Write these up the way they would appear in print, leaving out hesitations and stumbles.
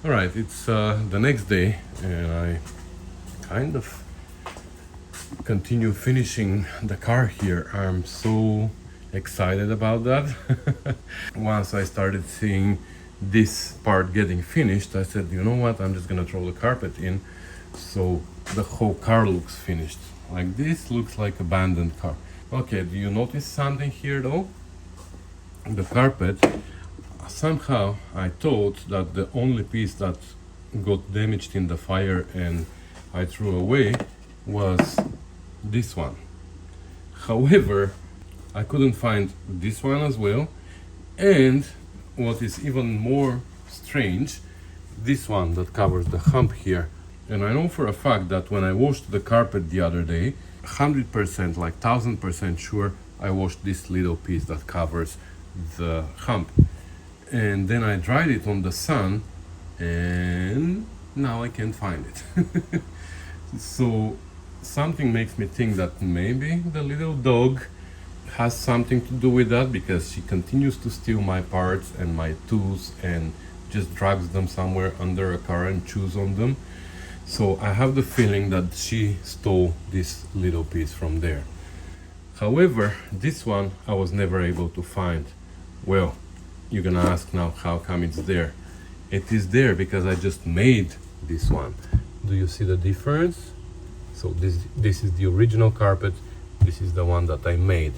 All right, it's the next day, and I kind of continue finishing the car here. I'm so excited about that. Once I started seeing this part getting finished, I said, you know what, I'm just gonna throw the carpet in so the whole car looks finished. Like this looks like abandoned car. Okay, do you notice something here though? The carpet, somehow I thought that the only piece that got damaged in the fire and I threw away was this one. However, I couldn't find this one as well, and what is even more strange, this one that covers the hump here. And I know for a fact that when I washed the carpet the other day, 100%, like 1000% sure, I washed this little piece that covers the hump. And then I dried it on the sun, and now I can't find it. So something makes me think that maybe the little dog has something to do with that, because she continues to steal my parts and my tools and just drags them somewhere under a car and chews on them. So I have the feeling that she stole this little piece from there. However, this one I was never able to find. Well, you're gonna ask now, how come it's there? It is there because I just made this one. Do you see the difference? So this is the original carpet, this is the one that I made.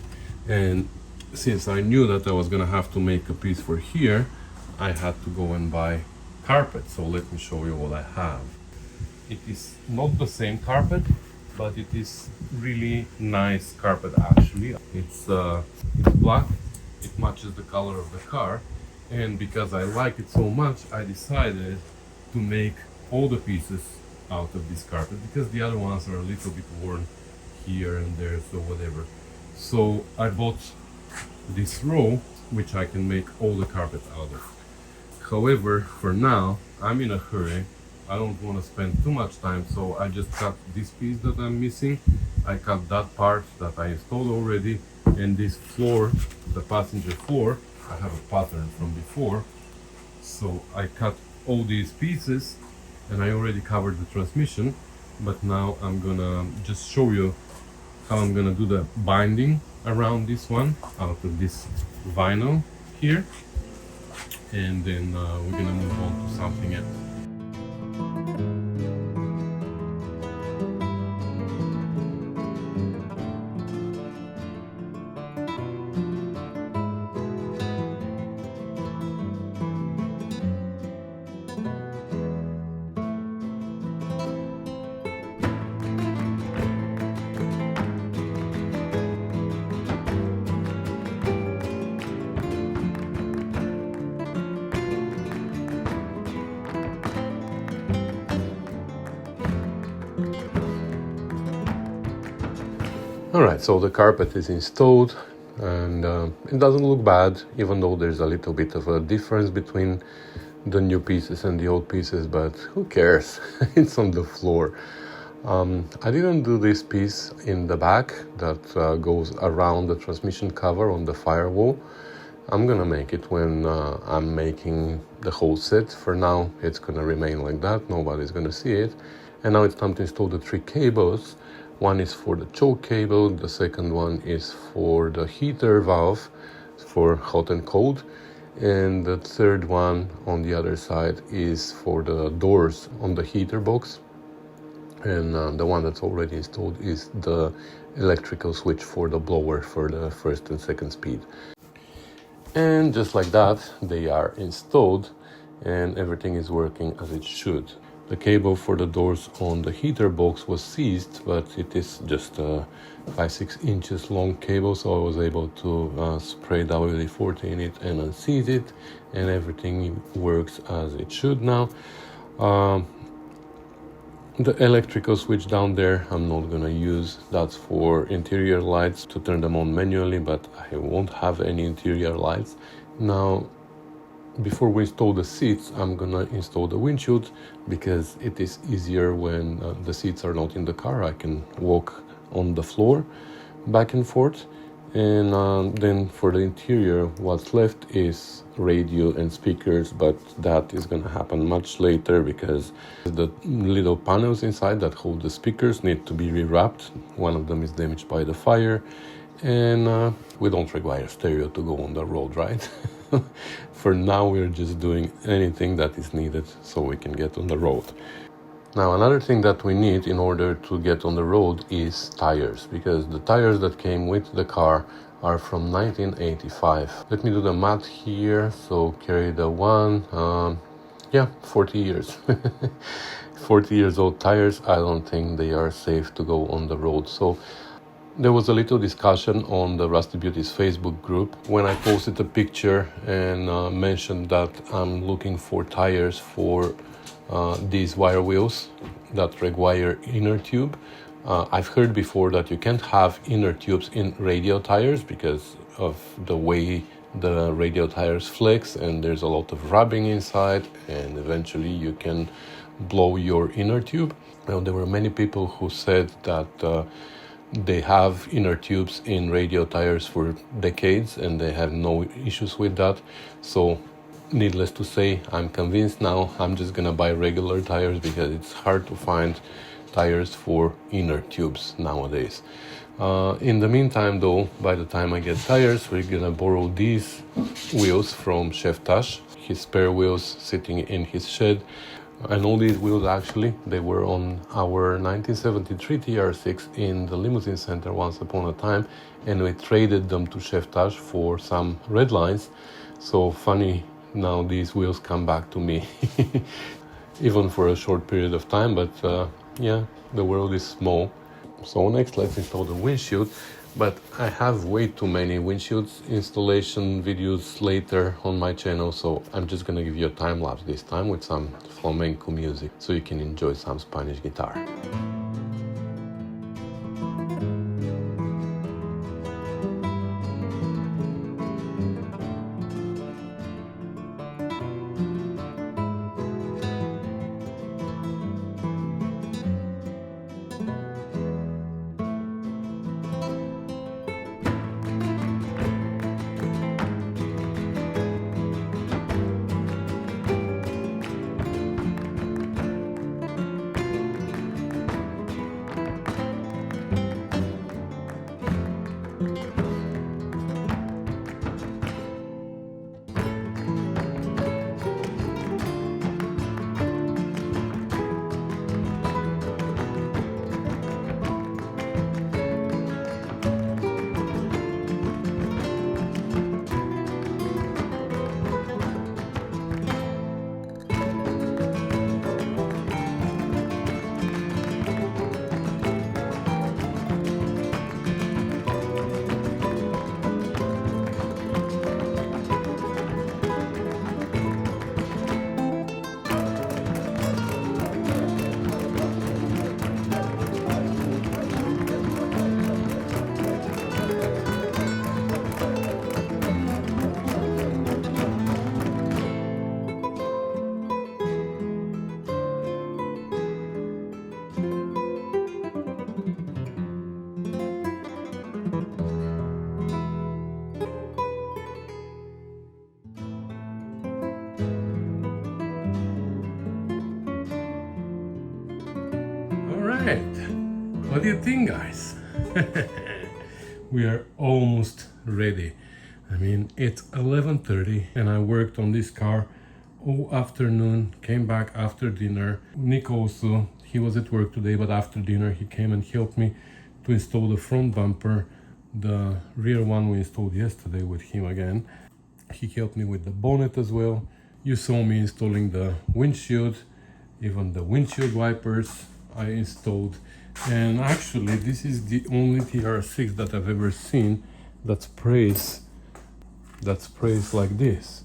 And since I knew that I was gonna have to make a piece for here, I had to go and buy carpet. So let me show you what I have. It is not the same carpet, but it is really nice carpet actually. It's black, it matches the color of the car, and because I like it so much, I decided to make all the pieces out of this carpet, because the other ones are a little bit worn here and there, so whatever. So I bought this row, which I can make all the carpet out of. However, for now, I'm in a hurry. I don't want to spend too much time, so I just cut this piece that I'm missing. I cut that part that I installed already, and this floor, the passenger floor, I have a pattern from before. So I cut all these pieces, and I already covered the transmission, but now I'm gonna just show you how I'm gonna do the binding around this one out of this vinyl here, and then we're gonna move on to something else. Alright, so the carpet is installed, and it doesn't look bad, even though there's a little bit of a difference between the new pieces and the old pieces, but who cares? It's on the floor. I didn't do this piece in the back that goes around the transmission cover on the firewall. I'm gonna make it when I'm making the whole set. For now, it's gonna remain like that, nobody's gonna see it. And now it's time to install the 3 cables. One is for the choke cable, the second one is for the heater valve for hot and cold, and the third one on the other side is for the doors on the heater box. And the one that's already installed is the electrical switch for the blower for the first and second speed. And just like that, they are installed and everything is working as it should. The cable for the doors on the heater box was seized, but it is just a 5-6 inches long cable, so I was able to spray WD-40 in it and unseize it, and everything works as it should now. The electrical switch down there I'm not gonna use. That's for interior lights to turn them on manually, but I won't have any interior lights. Now, before we install the seats, I'm gonna install the windshield, because it is easier when the seats are not in the car. I can walk on the floor back and forth, And then for the interior, what's left is radio and speakers, but that is gonna happen much later because the little panels inside that hold the speakers need to be rewrapped. One of them is damaged by the fire, and we don't require stereo to go on the road, right? For now, we're just doing anything that is needed so we can get on the road. Now, another thing that we need in order to get on the road is tires, because the tires that came with the car are from 1985. Let me do the math here. So carry the one, 40 years. 40 years old tires, I don't think they are safe to go on the road. So there was a little discussion on the Rusty Beauties Facebook group when I posted a picture and mentioned that I'm looking for tires for these wire wheels that require inner tube. I've heard before that you can't have inner tubes in radial tires because of the way the radial tires flex, and there's a lot of rubbing inside, and eventually you can blow your inner tube. Now, there were many people who said that they have inner tubes in radial tires for decades and they have no issues with that. So needless to say, I'm convinced now I'm just gonna buy regular tires because it's hard to find tires for inner tubes nowadays. In the meantime though, by the time I get tires, we're gonna borrow these wheels from Chef Tash, his spare wheels sitting in his shed. And all these wheels actually, they were on our 1973 TR6 in the limousine center once upon a time, and we traded them to Chef Tash for some red lines. So funny, now these wheels come back to me, even for a short period of time, but yeah, the world is small. So next, let's install the windshield. But I have way too many windshields installation videos later on my channel, so I'm just gonna give you a time lapse this time with some flamenco music so you can enjoy some Spanish guitar. What do you think, guys? We are almost ready. I mean, it's 11:30 and I worked on this car all afternoon, came back after dinner. Nick also, he was at work today, but after dinner he came and helped me to install the front bumper. The rear one we installed yesterday with him again. He helped me with the bonnet as well. You saw me installing the windshield, even the windshield wipers I installed. And actually this is the only TR6 that I've ever seen that sprays like this.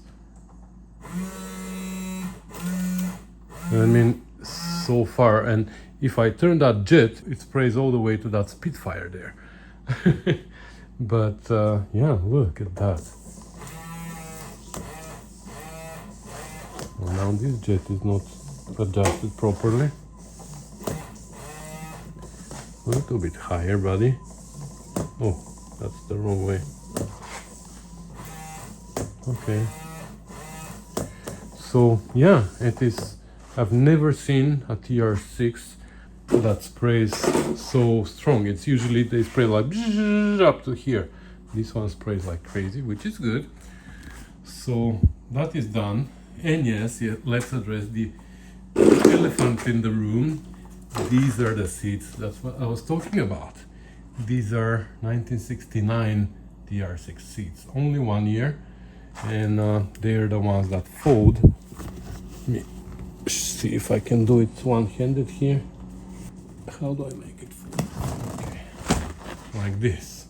I mean, so far, and if I turn that jet, it sprays all the way to that Spitfire there. But yeah, look at that. Well, now this jet is not adjusted properly. A little bit higher, buddy. Oh, That's the wrong way. Okay. So yeah, it is. I've never seen a TR6 that sprays so strong. It's usually they spray like up to here. This one sprays like crazy, which is good. So that is done. And yes, let's address the elephant in the room. These are the seats. That's what I was talking about. These are 1969 TR6 seats. Only 1 year. And they're the ones that fold. Let me see if I can do it one-handed here. How do I make it fold? Okay. Like this.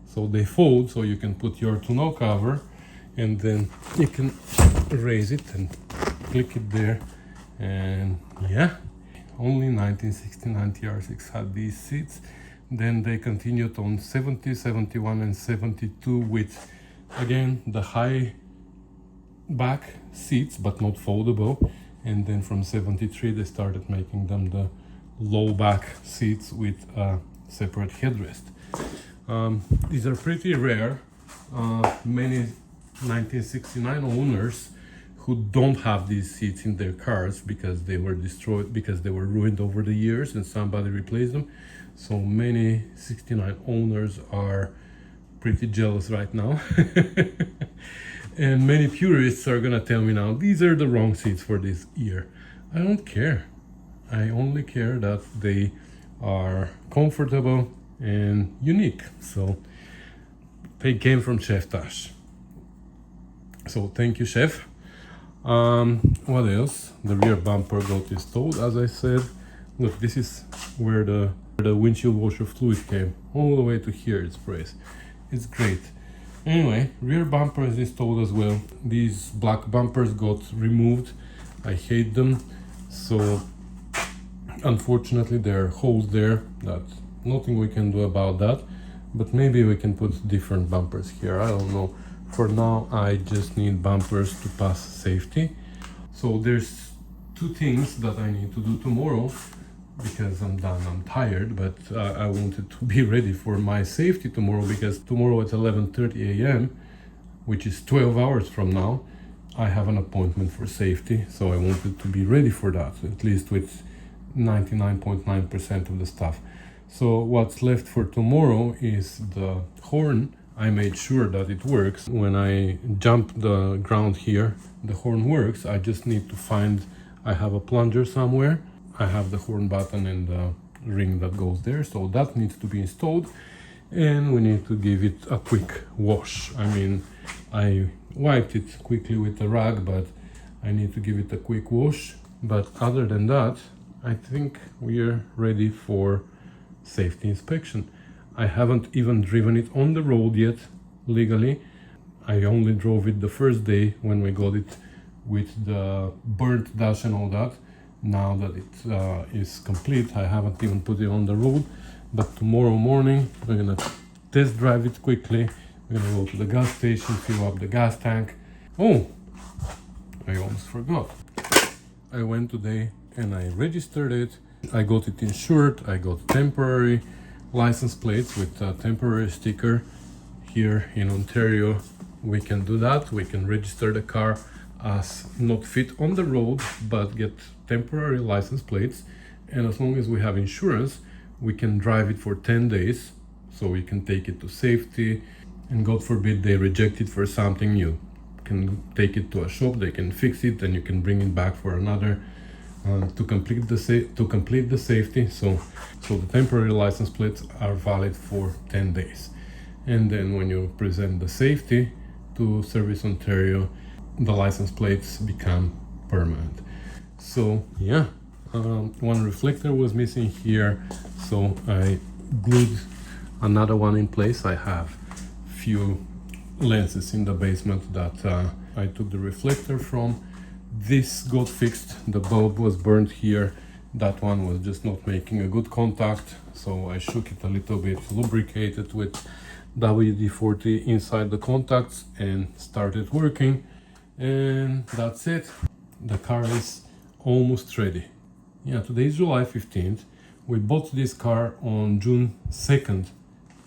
So they fold, so you can put your tonneau cover, and then you can raise it and click it there. And yeah, only 1969 TR6 had these seats. Then they continued on 70, 71 and 72 with, again, the high back seats but not foldable. And then from 73 they started making them the low back seats with a separate headrest. These are pretty rare. Many 1969 owners who don't have these seats in their cars because they were destroyed, because they were ruined over the years and somebody replaced them. So many 69 owners are pretty jealous right now. And many purists are gonna tell me now, these are the wrong seats for this year. I don't care. I only care that they are comfortable and unique. So they came from Chef Tash. So thank you, Chef. What else? The rear bumper got installed, as I said. Look, this is where the windshield washer fluid came, all the way to here it sprays. It's great. Anyway, rear bumper is installed as well. These black bumpers got removed. I hate them. So unfortunately there are holes there, that nothing we can do about that, but maybe we can put different bumpers here. I don't know. For now I just need bumpers to pass safety. So there's two things that I need to do tomorrow, because I'm done, I'm tired, but I wanted to be ready for my safety tomorrow, because tomorrow at 11:30 a.m., which is 12 hours from now, I have an appointment for safety. So I wanted to be ready for that, at least with 99.9% of the stuff. So what's left for tomorrow is the horn. I made sure that it works. When I jump the ground here, the horn works. I just need to find, I have a plunger somewhere. I have the horn button and the ring that goes there, so that needs to be installed, and we need to give it a quick wash. I mean, I wiped it quickly with a rag, but I need to give it a quick wash. But other than that, I think we are ready for safety inspection. I haven't even driven it on the road yet legally. I only drove it the first day when we got it with the burnt dash and all that. Now that it is complete, I haven't even put it on the road, but tomorrow morning we're gonna test drive it quickly. We're gonna go to the gas station, fill up the gas tank. Oh, I almost forgot. I went today and I registered it. I got it insured. I got temporary license plates with a temporary sticker. Here in Ontario we can do that. We can register the car as not fit on the road, but get temporary license plates, and as long as we have insurance we can drive it for 10 days, so we can take it to safety, and God forbid they reject it for something, you can take it to a shop, they can fix it, and you can bring it back for another to complete the safety. So the temporary license plates are valid for 10 days, and then when you present the safety to Service Ontario, the license plates become permanent. So yeah, one reflector was missing here, so I glued another one in place. I have few lenses in the basement that I took the reflector from. This got fixed. The bulb was burnt here. That one was just not making a good contact, so I shook it a little bit, lubricated with WD-40 inside the contacts, and started working. And that's it. The car is almost ready. Yeah, today is July 15th. We bought this car on June 2nd,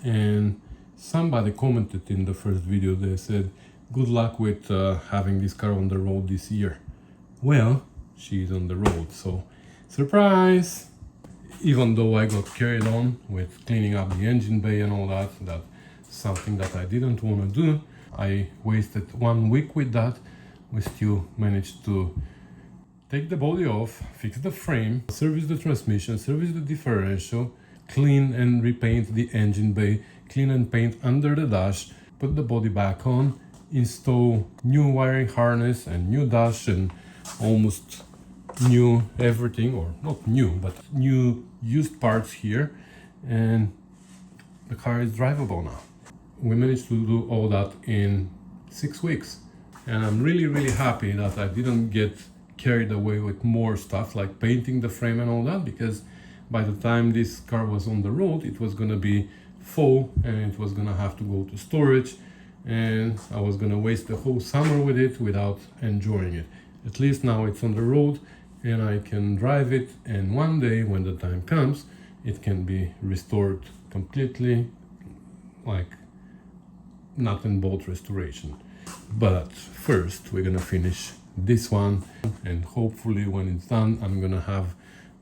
and Somebody commented in the first video, they said, good luck with having this car on the road this year. Well, she's on the road, so surprise! Even though I got carried on with cleaning up the engine bay and all that, that's something that I didn't want to do. I wasted 1 week with that. We still managed to take the body off, fix the frame, service the transmission, service the differential, clean and repaint the engine bay, clean and paint under the dash, put the body back on, install new wiring harness and new dash and almost new everything, or not new, but new used parts here, and the car is drivable now. We managed to do all that in 6 weeks, and I'm really happy that I didn't get carried away with more stuff like painting the frame and all that, because by the time this car was on the road it was gonna be full and it was gonna have to go to storage, and I was gonna waste the whole summer with it without enjoying it. At least now it's on the road and I can drive it, and one day when the time comes it can be restored completely, like nut and bolt restoration. But first we're gonna finish this one, and hopefully when it's done I'm gonna have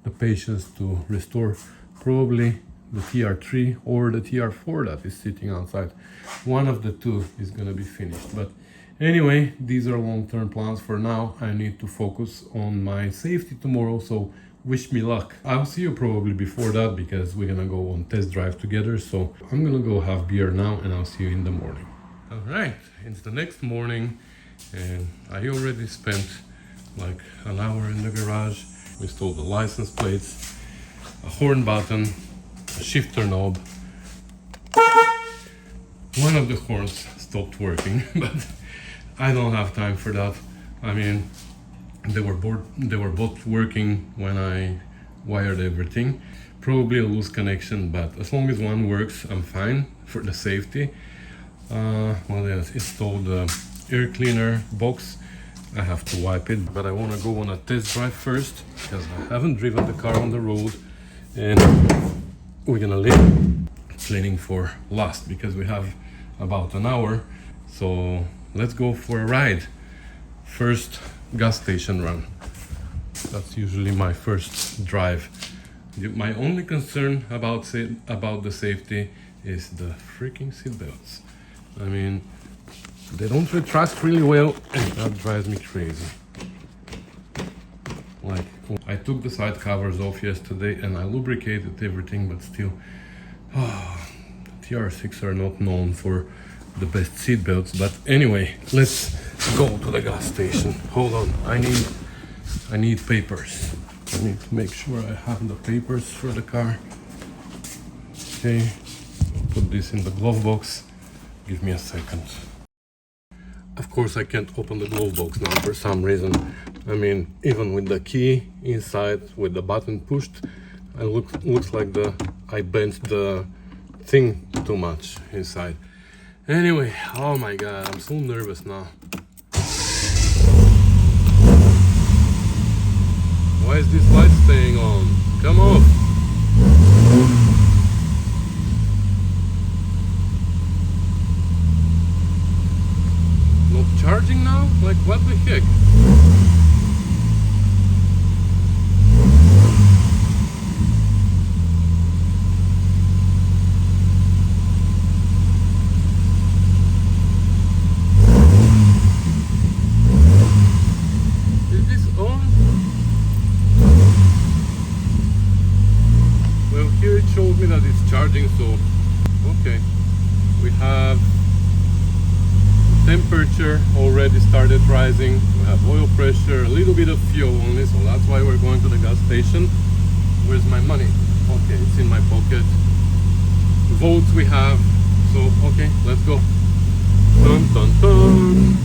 the patience to restore probably the TR3 or the TR4 that is sitting outside. One of the two is gonna be finished. But anyway, these are long-term plans. For now I need to focus on my safety tomorrow, so wish me luck. I'll see you probably before that because we're gonna go on test drive together. So I'm gonna go have beer now and I'll see you in the morning. All right, it's the next morning and I already spent like an hour in the garage. We installed the license plates, a horn button, a shifter knob. One of the horns stopped working, but I don't have time for that. I mean, they were both working when I wired everything. Probably a loose connection, but as long as one works, I'm fine for the safety. Well, yes, installed the air cleaner box. I have to wipe it, but I want to go on a test drive first because I haven't driven the car on the road, and we're gonna leave cleaning for last because we have about an hour. So let's go for a ride. First gas station run. That's usually my first drive. My only concern about the safety is the freaking seat belts. I mean, they don't retract really well and that drives me crazy. Like, I took the side covers off yesterday and I lubricated everything, but still, TR6 are not known for the best seat belts. But anyway, let's go to the gas station. Hold on, I need papers. I need to make sure I have the papers for the car. Okay, I'll put this in the glove box. Give me a second. Of course I can't open the glove box now for some reason. I mean, even with the key inside, with the button pushed, it looks like I bent the thing too much inside. Anyway, oh my god, I'm so nervous now. Why is this light staying on? Come off! Not charging now? Like, what the heck? Is this on? Well, here it shows me that it's charging, so okay. We have temperature already started rising. We have oil pressure, a little bit of fuel only, so that's why we're going to the gas station. Where's my money? Okay, it's in my pocket. Volts we have, so okay, let's go. Dun dun dun.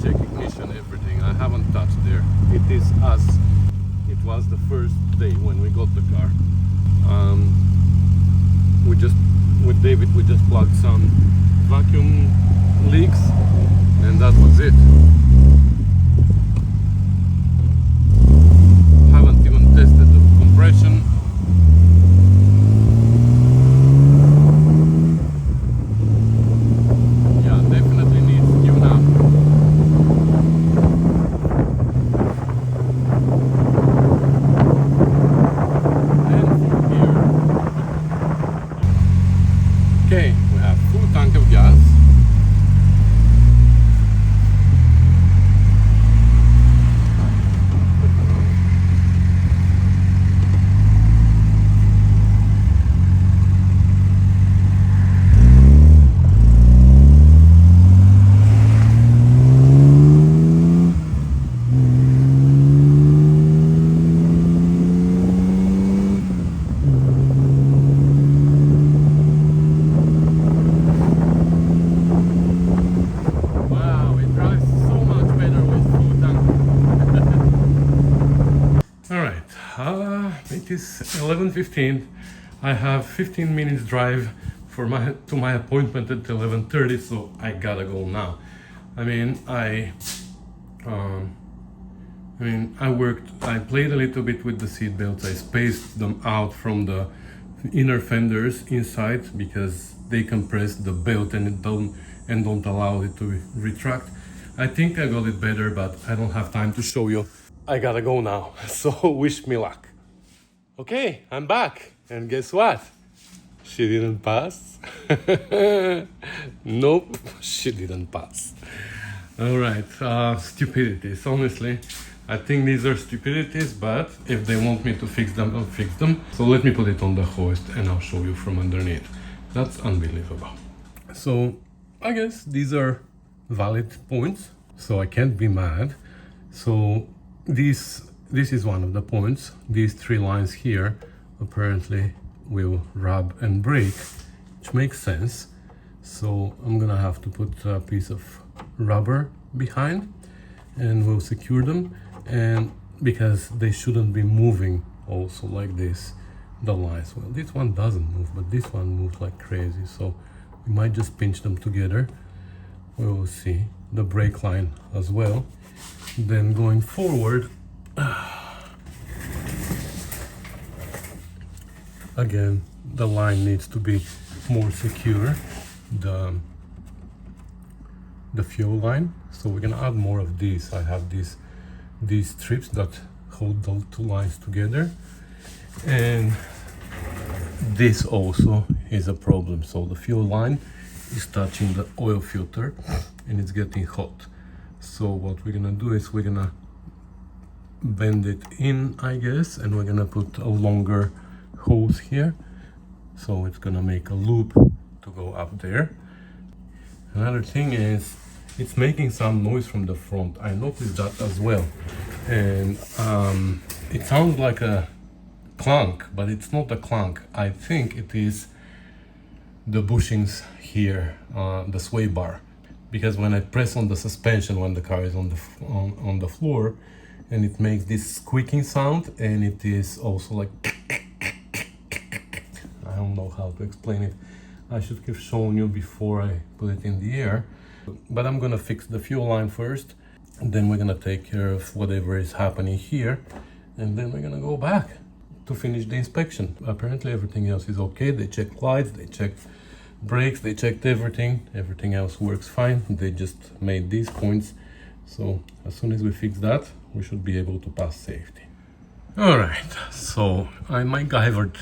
check ignition, everything. I haven't touched there. It is as it was the first day when we got the car. We just, with David, we just plugged some vacuum leaks and that was it. Haven't even tested the compression. Yeah, definitely needs tune up. And from here, okay, we have full tank of gas. It is 11:15. I have 15 minutes drive for to my appointment at 11:30, so I gotta go now. I played a little bit with the seat belts. I spaced them out from the inner fenders inside because they compress the belt and don't allow it to retract. I think I got it better, but I don't have time to show you. I gotta go now, so wish me luck. Okay, I'm back, and guess what? She didn't pass. Nope, she didn't pass. All right, stupidities. Honestly, I think these are stupidities, but if they want me to fix them, I'll fix them. So let me put it on the hoist and I'll show you from underneath. That's unbelievable. So I guess these are valid points, so I can't be mad. So this is one of the points. These three lines here apparently will rub and break, which makes sense. So I'm gonna have to put a piece of rubber behind and we'll secure them, and because they shouldn't be moving also like this, the lines. Well, this one doesn't move, but this one moves like crazy, so we might just pinch them together. We will see. The brake line as well. Then going forward, again, the line needs to be more secure, the fuel line. So we're gonna add more of these. I have these strips that hold the two lines together, and this also is a problem. So the fuel line is touching the oil filter and it's getting hot. So what we're gonna do is we're gonna bend it in, I guess, and we're gonna put a longer hose here, so it's gonna make a loop to go up there. Another thing is it's making some noise from the front. I noticed that as well, and it sounds like a clunk, but it's not a clunk. I think it is the bushings here, the sway bar, because when I press on the suspension when the car is on the floor, and it makes this squeaking sound, and it is also like I don't know how to explain it. I should have shown you before I put it in the air, but I'm gonna fix the fuel line first, and then we're gonna take care of whatever is happening here, and then we're gonna go back to finish the inspection. Apparently everything else is okay. They checked lights, they checked brakes, they checked everything else works fine. They just made these points, so as soon as we fix that, we should be able to pass safety. All right, so I MacGyvered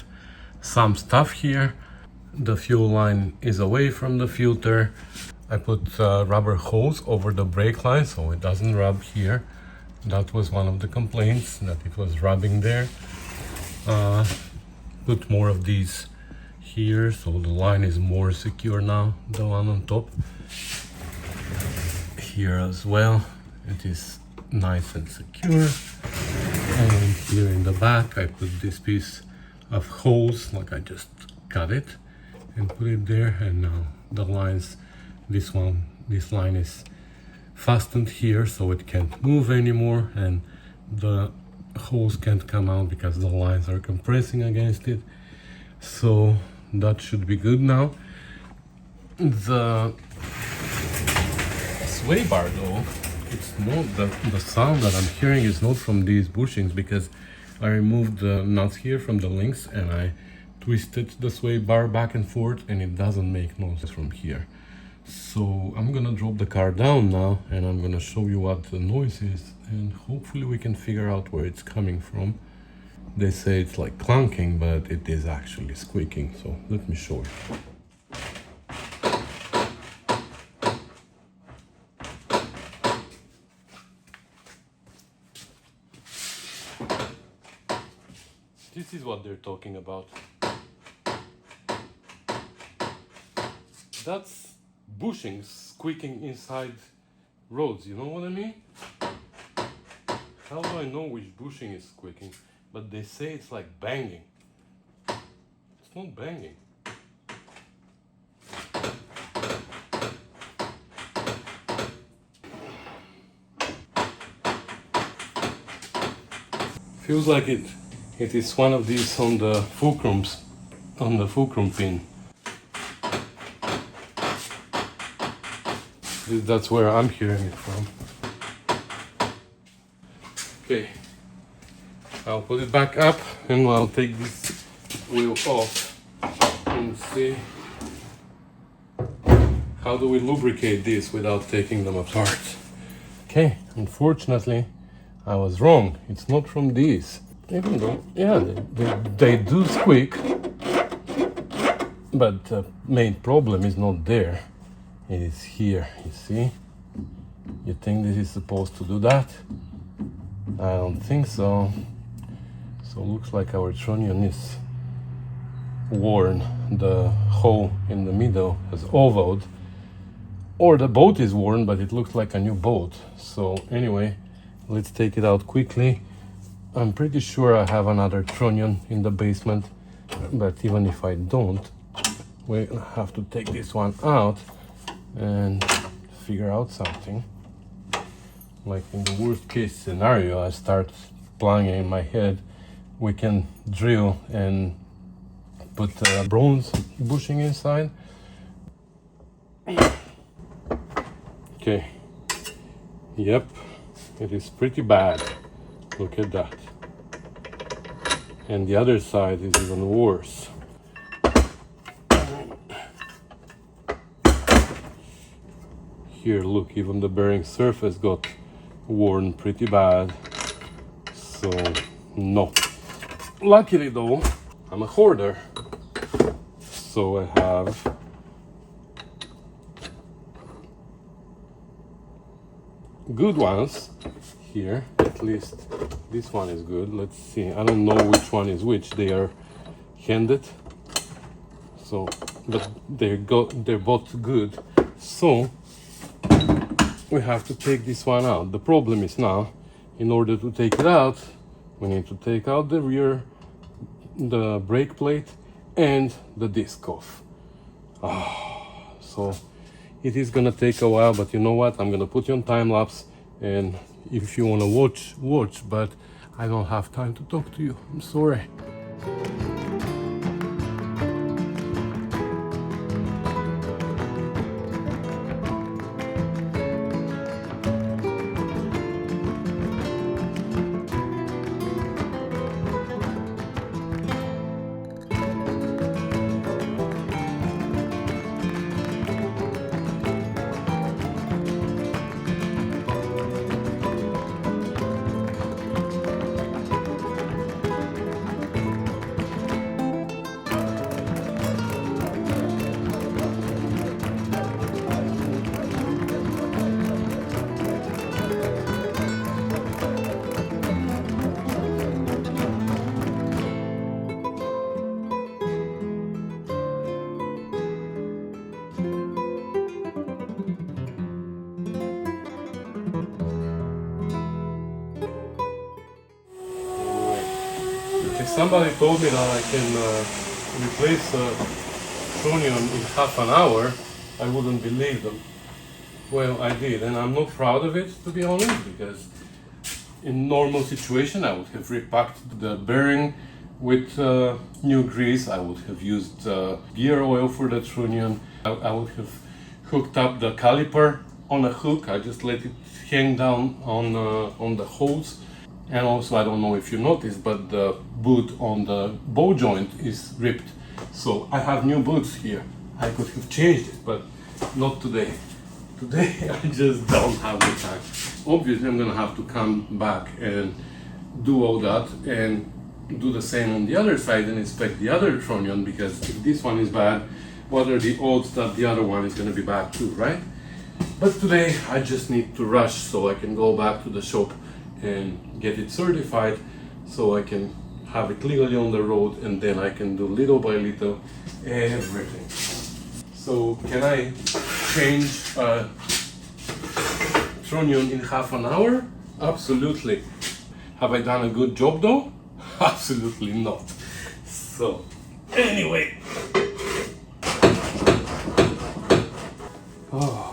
some stuff here. The fuel line is away from the filter. I put rubber hose over the brake line so it doesn't rub here. That was one of the complaints, that it was rubbing there. Put more of these here so the line is more secure now, the one on top. Here as well, it is nice and secure. And here in the back I put this piece of hose, like I just cut it and put it there, and now the lines, this line is fastened here so it can't move anymore, and the hose can't come out because the lines are compressing against it. So that should be good now. The sway bar though, it's not the sound that I'm hearing is not from these bushings, because I removed the nuts here from the links and I twisted the sway bar back and forth, and it doesn't make noise from here. So I'm gonna drop the car down now and I'm gonna show you what the noise is, and hopefully we can figure out where it's coming from. They say it's like clunking, but it is actually squeaking, so let me show you. This is what they're talking about. That's bushings squeaking inside roads, you know what I mean? How do I know which bushing is squeaking? But they say it's like banging. It's not banging. Feels like it is one of these on the fulcrums, on the fulcrum pin. That's where I'm hearing it from. Okay, I'll put it back up and I'll take this wheel off and see how do we lubricate this without taking them apart. Okay, unfortunately I was wrong. It's not from these. Even though, yeah, they do squeak, but the main problem is not there. It is here, you see? You think this is supposed to do that? I don't think so. So looks like our trunnion is worn. The hole in the middle has ovaled. Or the boat is worn, but it looks like a new boat. So anyway, let's take it out quickly. I'm pretty sure I have another trunnion in the basement, but even if I don't, we'll have to take this one out and figure out something. Like in the worst case scenario, I start planning in my head, we can drill and put a bronze bushing inside. Okay, yep, it is pretty bad. Look at that. And the other side is even worse. Here, look, even the bearing surface got worn pretty bad. So, no. Luckily though, I'm a hoarder. So I have good ones here. At least this one is good. Let's see, I don't know which one is which. They are handed, so but they're both good. So we have to take this one out. The problem is now, in order to take it out, we need to take out the rear, the brake plate and the disc off. So it is gonna take a while, but you know what, I'm gonna put you on time lapse, and if you want to watch, but I don't have time to talk to you. I'm sorry. If somebody told me that I can replace Trunnion in half an hour, I wouldn't believe them. Well, I did, and I'm not proud of it, to be honest, because in normal situation I would have repacked the bearing with new grease. I would have used gear oil for the trunnion. I would have hooked up the caliper on a hook. I just let it hang down on the hose. And also, I don't know if you noticed, but the boot on the bow joint is ripped. So I have new boots here. I could have changed it, but not today. Today I just don't have the time. Obviously I'm gonna have to come back and do all that and do the same on the other side and inspect the other trunnion, because if this one is bad, what are the odds that the other one is gonna be bad too, right? But today I just need to rush so I can go back to the shop and get it certified so I can have it legally on the road, and then I can do little by little everything. So can I change trunnion in half an hour? Absolutely. Have I done a good job though? Absolutely not. So anyway. Oh.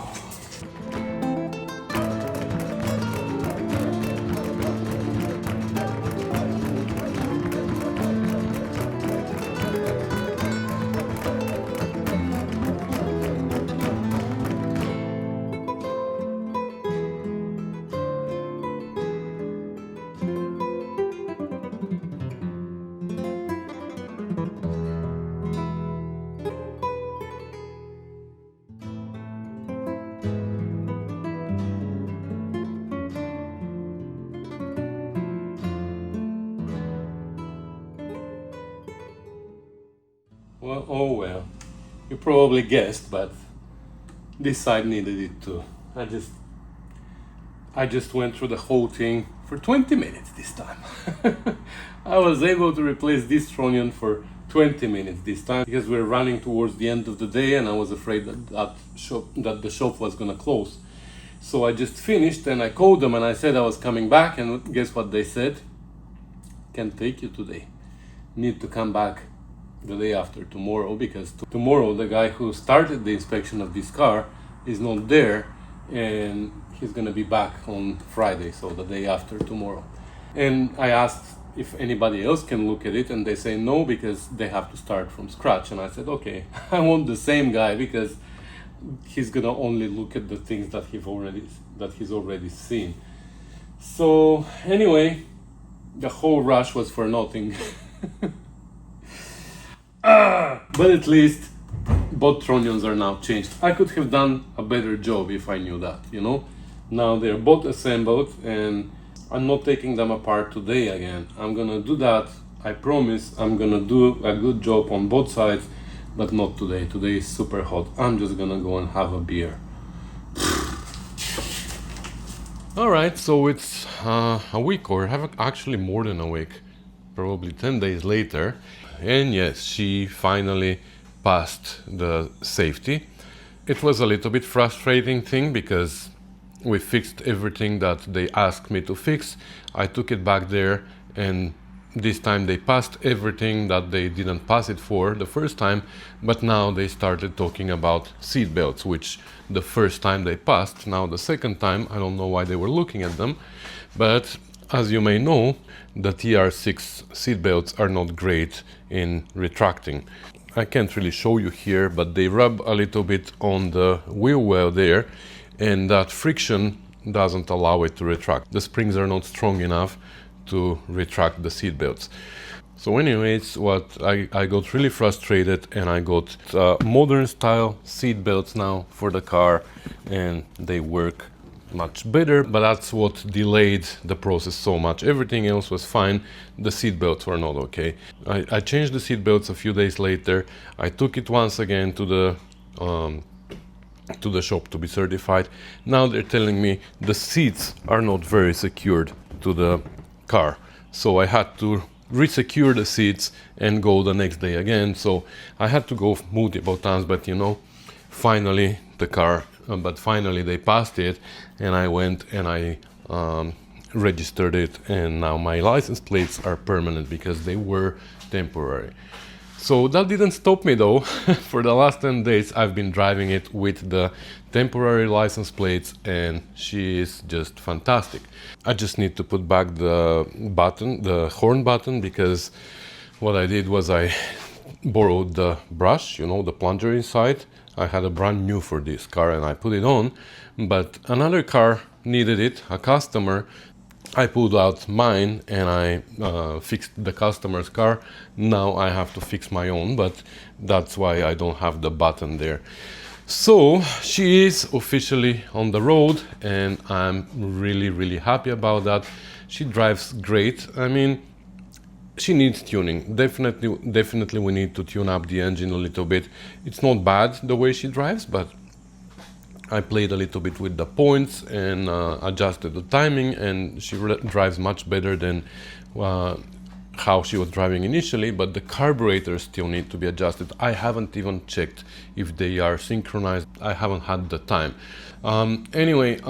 Well, oh well, you probably guessed, but this side needed it too. I just went through the whole thing for 20 minutes this time. I was able to replace this trunnion for 20 minutes this time because we're running towards the end of the day and I was afraid that the shop was gonna close. So I just finished and I called them and I said I was coming back, and guess what they said? Can't take you today. Need to come back the day after tomorrow, because tomorrow the guy who started the inspection of this car is not there and he's gonna be back on Friday, so the day after tomorrow. And I asked if anybody else can look at it, and they say no, because they have to start from scratch. And I said, okay, I want the same guy, because he's gonna only look at the things that he's already seen. So anyway, the whole rush was for nothing. But at least both trunnions are now changed. I could have done a better job if I knew that, you know. Now they're both assembled and I'm not taking them apart today again. I'm gonna do that, I promise. I'm gonna do a good job on both sides, but not today. Today is super hot. I'm just gonna go and have a beer. Alright, so it's a week, or actually more than a week, probably 10 days later. And yes, she finally passed the safety. It was a little bit frustrating thing because we fixed everything that they asked me to fix. I took it back there, and this time they passed everything that they didn't pass it for the first time, but now they started talking about seat belts, which the first time they passed. Now the second time, I don't know why they were looking at them, but as you may know, the TR6 seat belts are not great in retracting. I can't really show you here, but they rub a little bit on the wheel well there, and that friction doesn't allow it to retract. The springs are not strong enough to retract the seat belts. So anyways, I got really frustrated, and I got modern style seat belts now for the car, and they work much better, but that's what delayed the process so much. Everything else was fine, the seat belts were not okay. I changed the seat belts a few days later. I took it once again to the shop to be certified. Now they're telling me the seats are not very secured to the car, so I had to resecure the seats and go the next day again. So I had to go multiple times, but you know, finally finally they passed it, and I went and I registered it, and now my license plates are permanent because they were temporary. So that didn't stop me though. For the last 10 days I've been driving it with the temporary license plates, and she is just fantastic. I just need to put back the button, the horn button, because what I did was I borrowed the brush, you know, the plunger inside. I had a brand new for this car and I put it on, but another car needed it, a customer. I pulled out mine and I fixed the customer's car. Now I have to fix my own, but that's why I don't have the button there. So she is officially on the road and I'm really happy about that. She drives great. I mean, she needs tuning. Definitely we need to tune up the engine a little bit. It's not bad the way she drives, but I played a little bit with the points and adjusted the timing, and she drives much better than how she was driving initially, but the carburetors still need to be adjusted. I haven't even checked if they are synchronized. I haven't had the time. Anyway,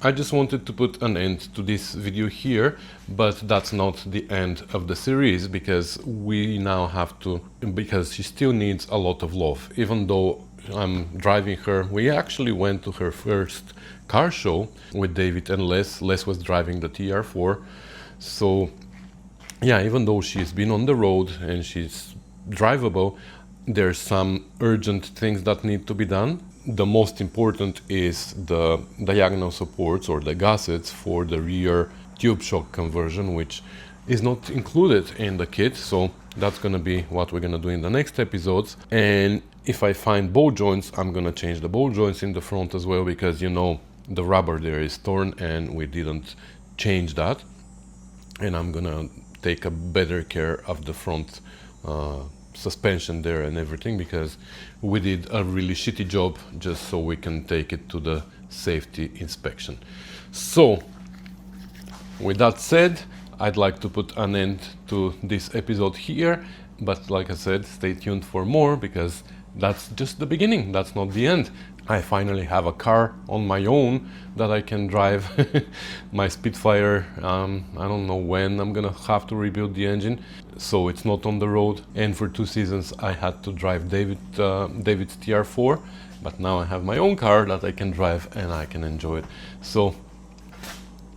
I just wanted to put an end to this video here, but that's not the end of the series, because we now have to, because she still needs a lot of love. Even though I'm driving her, we actually went to her first car show with David and Les. Les was driving the TR4. So yeah, even though she's been on the road and she's drivable, there's some urgent things that need to be done. The most important is the diagonal supports or the gussets for the rear tube shock conversion, which is not included in the kit. So that's gonna be what we're gonna do in the next episodes. And if I find ball joints, I'm gonna change the ball joints in the front as well, because you know the rubber there is torn and we didn't change that. And I'm gonna take a better care of the front suspension there and everything, because we did a really shitty job just so we can take it to the safety inspection. So with that said, I'd like to put an end to this episode here, but like I said, stay tuned for more, because that's just the beginning, that's not the end. I finally have a car on my own that I can drive. My Spitfire, I don't know when I'm gonna have to rebuild the engine, so it's not on the road. And for 2 seasons I had to drive David's TR4, but now I have my own car that I can drive and I can enjoy it. So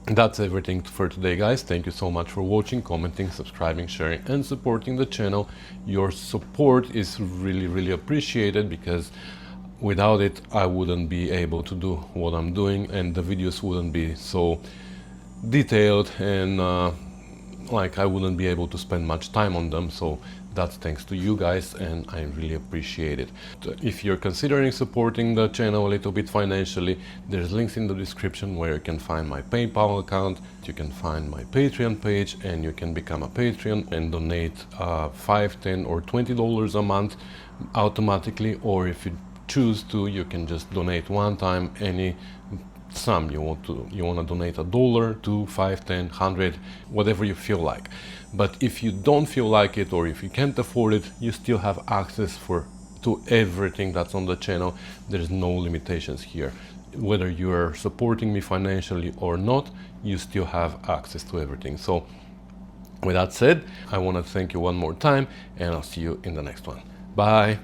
that's everything for today, guys. Thank you so much for watching, commenting, subscribing, sharing and supporting the channel. Your support is really appreciated, because without it I wouldn't be able to do what I'm doing, and the videos wouldn't be so detailed, and like I wouldn't be able to spend much time on them. So that's thanks to you guys, and I really appreciate it. If you're considering supporting the channel a little bit financially, there's links in the description where you can find my PayPal account, you can find my Patreon page, and you can become a Patreon and donate $5, $10 or $20 a month automatically. Or if you choose to, you can just donate one time any sum you want to donate, $1, $2, $5, $10, $100, whatever you feel like. But if you don't feel like it, or if you can't afford it, you still have access to everything that's on the channel. There's no limitations here. Whether you are supporting me financially or not, you still have access to everything. So with that said, I want to thank you one more time, and I'll see you in the next one. Bye.